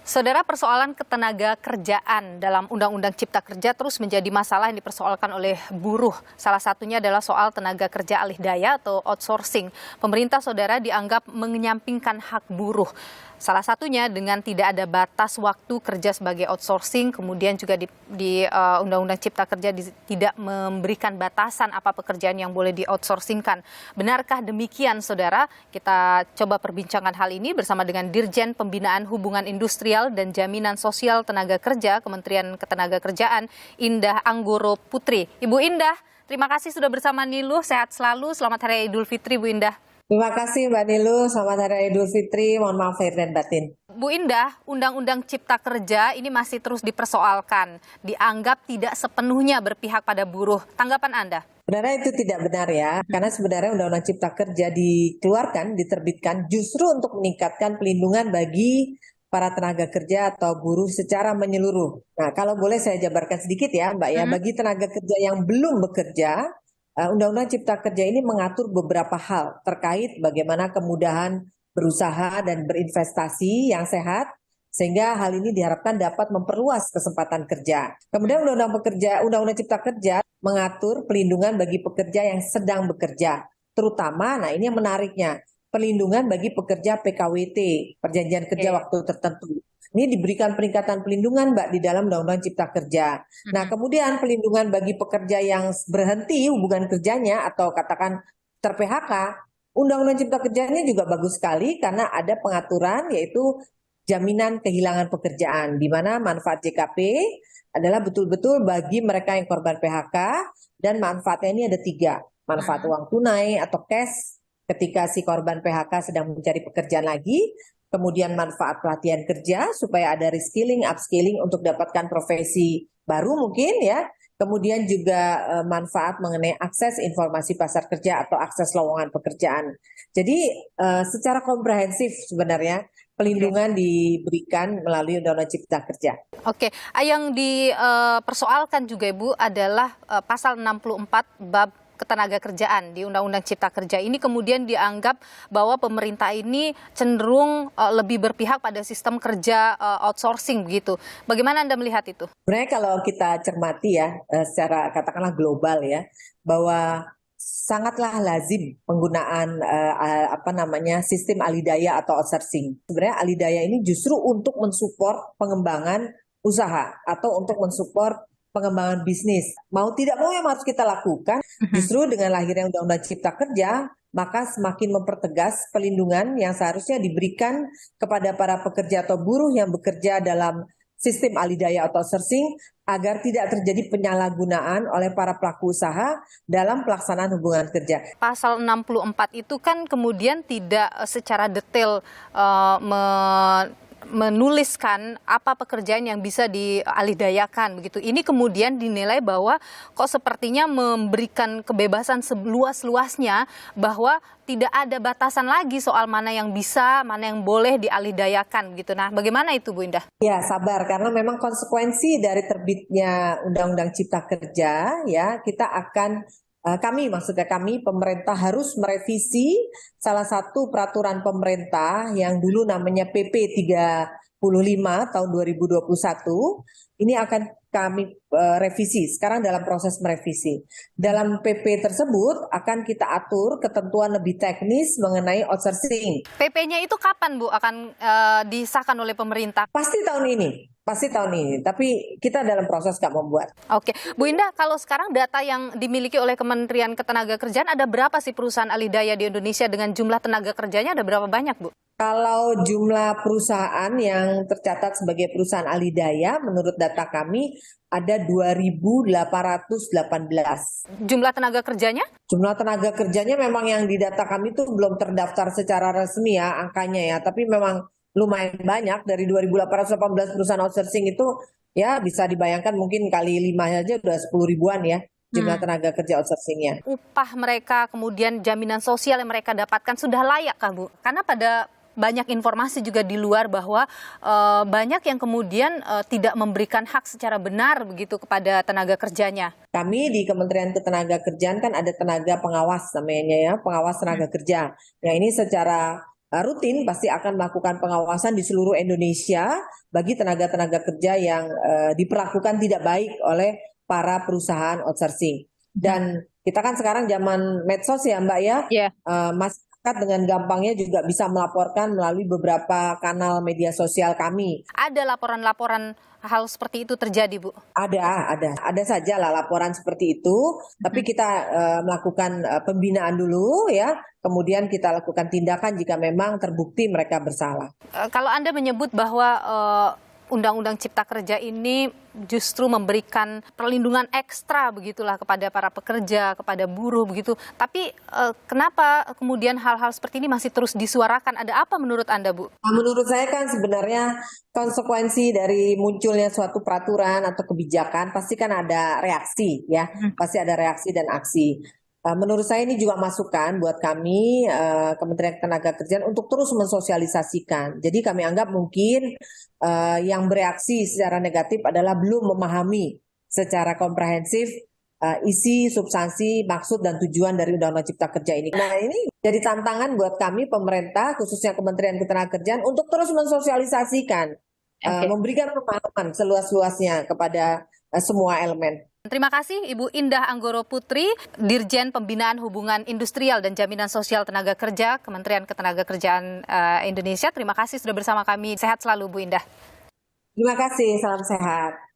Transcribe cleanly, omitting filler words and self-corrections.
Saudara, persoalan ketenaga kerjaan dalam Undang-Undang Cipta Kerja terus menjadi masalah yang dipersoalkan oleh buruh. Salah satunya adalah soal tenaga kerja alih daya atau outsourcing. Pemerintah, saudara, dianggap menyampingkan hak buruh. Salah satunya dengan tidak ada batas waktu kerja sebagai outsourcing, kemudian juga di Undang-Undang Cipta Kerja tidak memberikan batasan apa pekerjaan yang boleh di-outsourcingkan. Benarkah demikian, saudara? Kita coba perbincangkan hal ini bersama dengan Dirjen Pembinaan Hubungan Industrial dan Jaminan Sosial Tenaga Kerja, Kementerian Ketenagakerjaan, Indah Anggoro Putri. Ibu Indah, terima kasih sudah bersama Niluh. Sehat selalu. Selamat Hari Idul Fitri, Bu Indah. Terima kasih Mbak Niluh, selamat Hari Idul Fitri, mohon maaf lahir dan batin. Bu Indah, Undang-Undang Cipta Kerja ini masih terus dipersoalkan, dianggap tidak sepenuhnya berpihak pada buruh. Tanggapan Anda? Sebenarnya itu tidak benar ya, karena sebenarnya Undang-Undang Cipta Kerja diterbitkan justru untuk meningkatkan pelindungan bagi para tenaga kerja atau buruh secara menyeluruh. Nah, kalau boleh saya jabarkan sedikit ya Mbak ya, bagi tenaga kerja yang belum bekerja, Undang-Undang Cipta Kerja ini mengatur beberapa hal terkait bagaimana kemudahan berusaha dan berinvestasi yang sehat, sehingga hal ini diharapkan dapat memperluas kesempatan kerja. Kemudian Undang-Undang Cipta Kerja mengatur pelindungan bagi pekerja yang sedang bekerja, terutama, nah ini yang menariknya, perlindungan bagi pekerja PKWT, perjanjian kerja waktu tertentu. Ini diberikan peningkatan pelindungan Mbak di dalam Undang-Undang Cipta Kerja. Nah, kemudian pelindungan bagi pekerja yang berhenti hubungan kerjanya atau katakan ter-PHK, Undang-Undang Cipta Kerja ini juga bagus sekali karena ada pengaturan yaitu jaminan kehilangan pekerjaan, di mana manfaat JKP adalah betul-betul bagi mereka yang korban PHK, dan manfaatnya ini ada 3. Manfaat uang tunai atau cash ketika si korban PHK sedang mencari pekerjaan lagi, kemudian manfaat pelatihan kerja supaya ada reskilling, upskilling untuk dapatkan profesi baru mungkin ya. Kemudian juga manfaat mengenai akses informasi pasar kerja atau akses lowongan pekerjaan. Jadi secara komprehensif sebenarnya pelindungan diberikan melalui Undang-Undang Cipta Kerja. Oke, yang dipersoalkan juga Ibu adalah pasal 64 bab ketenaga kerjaan di Undang-Undang Cipta Kerja ini kemudian dianggap bahwa pemerintah ini cenderung lebih berpihak pada sistem kerja outsourcing begitu. Bagaimana Anda melihat itu? Sebenarnya kalau kita cermati ya secara katakanlah global ya, bahwa sangatlah lazim penggunaan sistem alidaya atau outsourcing. Sebenarnya alidaya ini justru untuk mensupport pengembangan usaha atau untuk mensupport pengembangan bisnis. Mau tidak mau yang harus kita lakukan, justru dengan lahirnya Undang-Undang Cipta Kerja, maka semakin mempertegas pelindungan yang seharusnya diberikan kepada para pekerja atau buruh yang bekerja dalam sistem alidaya atau outsourcing agar tidak terjadi penyalahgunaan oleh para pelaku usaha dalam pelaksanaan hubungan kerja. Pasal 64 itu kan kemudian tidak secara detail menuliskan apa pekerjaan yang bisa dialidayakan begitu. Ini kemudian dinilai bahwa kok sepertinya memberikan kebebasan seluas-luasnya bahwa tidak ada batasan lagi soal mana yang bisa, mana yang boleh dialidayakan begitu. Nah, bagaimana itu Bu Indah? Ya, sabar karena memang konsekuensi dari terbitnya Undang-Undang Cipta Kerja ya, kita akan kami pemerintah harus merevisi salah satu peraturan pemerintah yang dulu namanya PP 35 tahun 2021. Ini akan kami revisi, sekarang dalam proses merevisi. Dalam PP tersebut akan kita atur ketentuan lebih teknis mengenai outsourcing. PP-nya itu kapan Bu akan disahkan oleh pemerintah? Pasti tahun ini. Tapi kita dalam proses nggak membuat. Oke, Bu Indah, kalau sekarang data yang dimiliki oleh Kementerian Ketenagakerjaan ada berapa sih perusahaan alidaya di Indonesia dengan jumlah tenaga kerjanya ada berapa banyak, Bu? Kalau jumlah perusahaan yang tercatat sebagai perusahaan alidaya, menurut data kami ada 2.818. Jumlah tenaga kerjanya? Jumlah tenaga kerjanya memang yang di data kami itu belum terdaftar secara resmi ya angkanya ya, tapi memang lumayan banyak. Dari 2.818 perusahaan outsourcing itu ya bisa dibayangkan mungkin kali 5 aja udah 10 ribuan ya jumlah tenaga kerja outsourcingnya. Upah mereka kemudian jaminan sosial yang mereka dapatkan sudah layak kah Bu? Karena pada banyak informasi juga di luar bahwa banyak yang kemudian tidak memberikan hak secara benar begitu kepada tenaga kerjanya. Kami di Kementerian Ketenagakerjaan kan ada tenaga pengawas namanya ya, pengawas tenaga kerja. Nah ini secara rutin pasti akan melakukan pengawasan di seluruh Indonesia bagi tenaga-tenaga kerja yang diperlakukan tidak baik oleh para perusahaan outsourcing. Dan kita kan sekarang zaman medsos ya Mbak ya, Ya. masyarakat dengan gampangnya juga bisa melaporkan melalui beberapa kanal media sosial kami. Ada laporan-laporan hal seperti itu terjadi, Bu? Ada saja lah laporan seperti itu, tapi kita melakukan pembinaan dulu ya, kemudian kita lakukan tindakan jika memang terbukti mereka bersalah. Kalau Anda menyebut bahwa Undang-Undang Cipta Kerja ini justru memberikan perlindungan ekstra begitulah kepada para pekerja, kepada buruh begitu. Tapi kenapa kemudian hal-hal seperti ini masih terus disuarakan? Ada apa menurut Anda, Bu? Nah, menurut saya kan sebenarnya konsekuensi dari munculnya suatu peraturan atau kebijakan pasti kan ada reaksi ya, pasti ada reaksi dan aksi. Menurut saya ini juga masukan buat kami Kementerian Ketenagakerjaan untuk terus mensosialisasikan. Jadi kami anggap mungkin yang bereaksi secara negatif adalah belum memahami secara komprehensif isi, substansi, maksud dan tujuan dari Undang-Undang Cipta Kerja ini. Nah, ini jadi tantangan buat kami pemerintah, khususnya Kementerian Ketenagakerjaan untuk terus mensosialisasikan, memberikan pemahaman seluas-luasnya kepada semua elemen. Terima kasih Ibu Indah Anggoro Putri, Dirjen Pembinaan Hubungan Industrial dan Jaminan Sosial Tenaga Kerja, Kementerian Ketenagakerjaan Indonesia. Terima kasih sudah bersama kami. Sehat selalu Bu Indah. Terima kasih, salam sehat.